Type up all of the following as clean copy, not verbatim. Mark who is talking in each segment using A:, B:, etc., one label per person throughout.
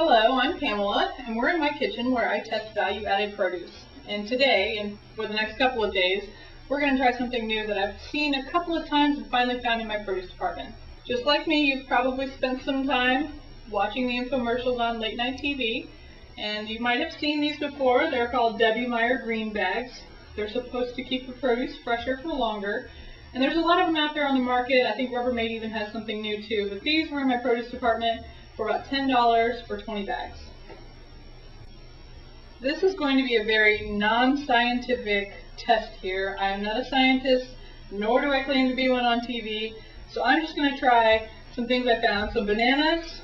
A: Hello, I'm Pamela, and we're in my kitchen where I test value-added produce. And today, and for the next couple of days, we're going to try something new that I've seen a couple of times and finally found in my produce department. Just like me, you've probably spent some time watching the infomercials on late night TV, and you might have seen these before. They're called MEYER green bags. They're supposed to keep the produce fresher for longer. And there's a lot of them out there on the market. I think Rubbermaid even has something new too. But these were in my produce department for about $10 for 20 bags. This is going to be a very non-scientific test here. I am not a scientist, nor do I claim to be one on TV. So I'm just going to try some things I found. Some bananas,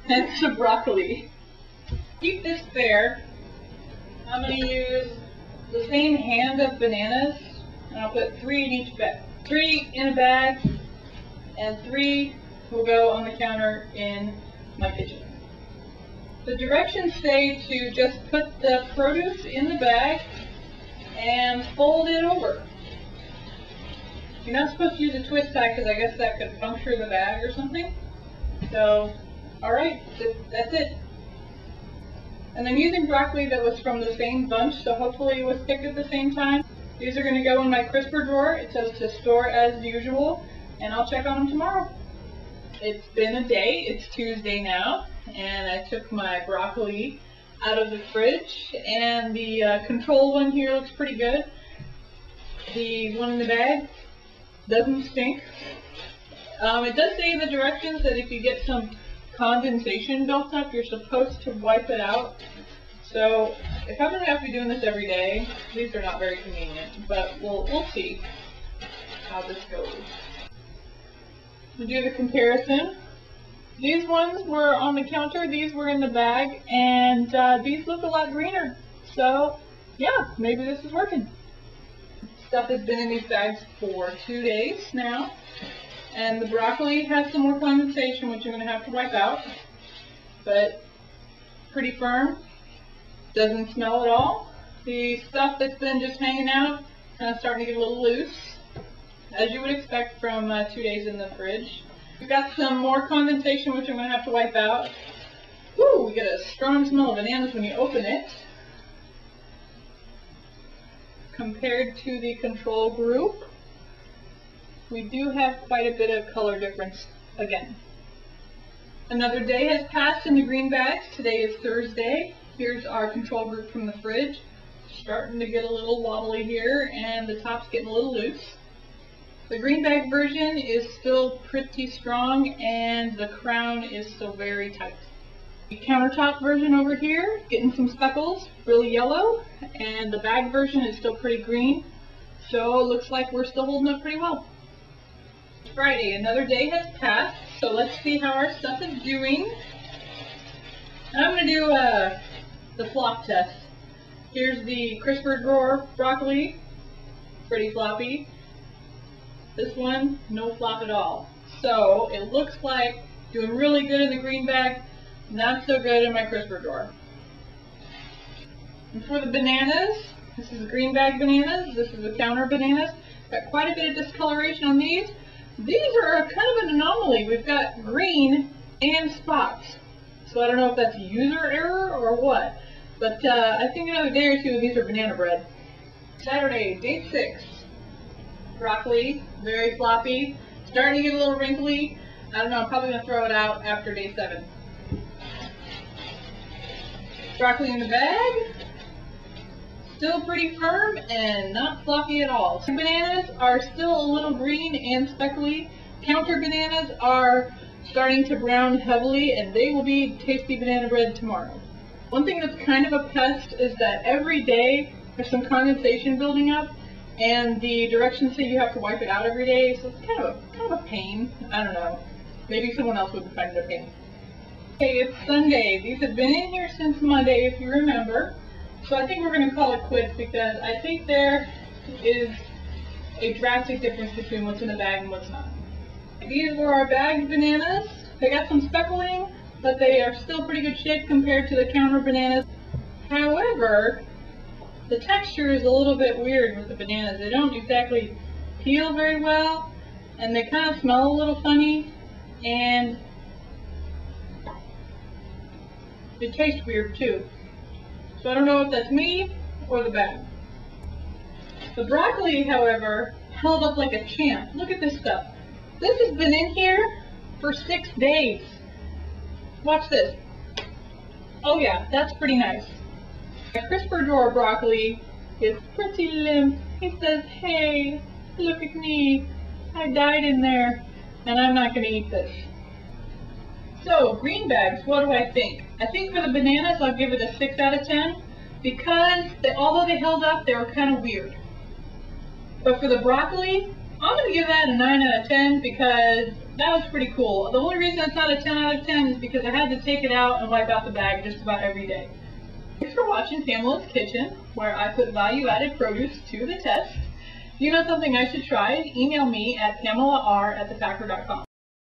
A: and some broccoli. Keep this fair. I'm going to use the same hand of bananas, and I'll put 3 in each bag. 3 in a bag, and 3 will go on the counter in my kitchen. The directions say to just put the produce in the bag and fold it over. You're not supposed to use a twist tie because I guess that could puncture the bag or something. So, alright, that's it. And I'm using broccoli that was from the same bunch, so hopefully it was picked at the same time. These are going to go in my crisper drawer. It says to store as usual, and I'll check on them tomorrow. It's been a day. It's Tuesday now, and I took my broccoli out of the fridge, and the control one here looks pretty good. The one in the bag doesn't stink. It does say in the directions that if you get some condensation built up, you're supposed to wipe it out. So if I'm going to have to be doing this every day, these are not very convenient, but we'll see how this goes. To do the comparison, these ones were on the counter, these were in the bag, and these look a lot greener. So yeah, maybe this is working. Stuff has been in these bags for 2 days now. And the broccoli has some more condensation, which I'm going to have to wipe out. But pretty firm. Doesn't smell at all. The stuff that's been just hanging out, kind of starting to get a little loose, as you would expect from 2 days in the fridge. We've got some more condensation, which I'm going to have to wipe out. Woo, we get a strong smell of bananas when you open it. Compared to the control group, we do have quite a bit of color difference again. Another day has passed in the green bags. Today is Thursday. Here's our control group from the fridge. Starting to get a little wobbly here, and the top's getting a little loose. The green bag version is still pretty strong, and the crown is still very tight. The countertop version over here, getting some speckles, really yellow, and the bag version is still pretty green. So it looks like we're still holding up pretty well. Friday, another day has passed, so let's see how our stuff is doing. I'm going to do the flop test. Here's the crisper drawer broccoli, pretty floppy. This one, no flop at all. So it looks like doing really good in the green bag, not so good in my crisper drawer. And for the bananas, this is the green bag bananas, this is the counter bananas. Got quite a bit of discoloration on these. These are kind of an anomaly. We've got green and spots. So I don't know if that's user error or what. But I think another day or two these are banana bread. Saturday, day 6. Broccoli, very floppy. Starting to get a little wrinkly. I don't know, I'm probably going to throw it out after day 7. Broccoli in the bag. Still pretty firm and not floppy at all. Bananas are still a little green and speckly. Counter bananas are starting to brown heavily, and they will be tasty banana bread tomorrow. One thing that's kind of a pest is that every day there's some condensation building up, and the directions say you have to wipe it out every day, so it's kind of a pain. I don't know. Maybe someone else would find it a pain. Okay, it's Sunday. These have been in here since Monday, if you remember. So I think we're going to call it quits because I think there is a drastic difference between what's in the bag and what's not. These were our bagged bananas. They got some speckling, but they are still pretty good shape compared to the counter bananas. However, the texture is a little bit weird with the bananas. They don't exactly peel very well, and they kind of smell a little funny. and it tastes weird too. So I don't know if that's me or the bag. The broccoli, however, held up like a champ. Look at this stuff. This has been in here for 6 days. Watch this. Oh yeah, that's pretty nice. The crisper drawer broccoli is pretty limp. He says, hey, look at me. I died in there, and I'm not going to eat this. So, green bags, what do I think? I think for the bananas, I'll give it a 6 out of 10 because although they held up, they were kind of weird. But for the broccoli, I'm going to give that a 9 out of 10 because that was pretty cool. The only reason it's not a 10 out of 10 is because I had to take it out and wipe out the bag just about every day. Thanks for watching Pamela's Kitchen, where I put value-added produce to the test. If you know something I should try, email me at PamelaR@thePacker.com.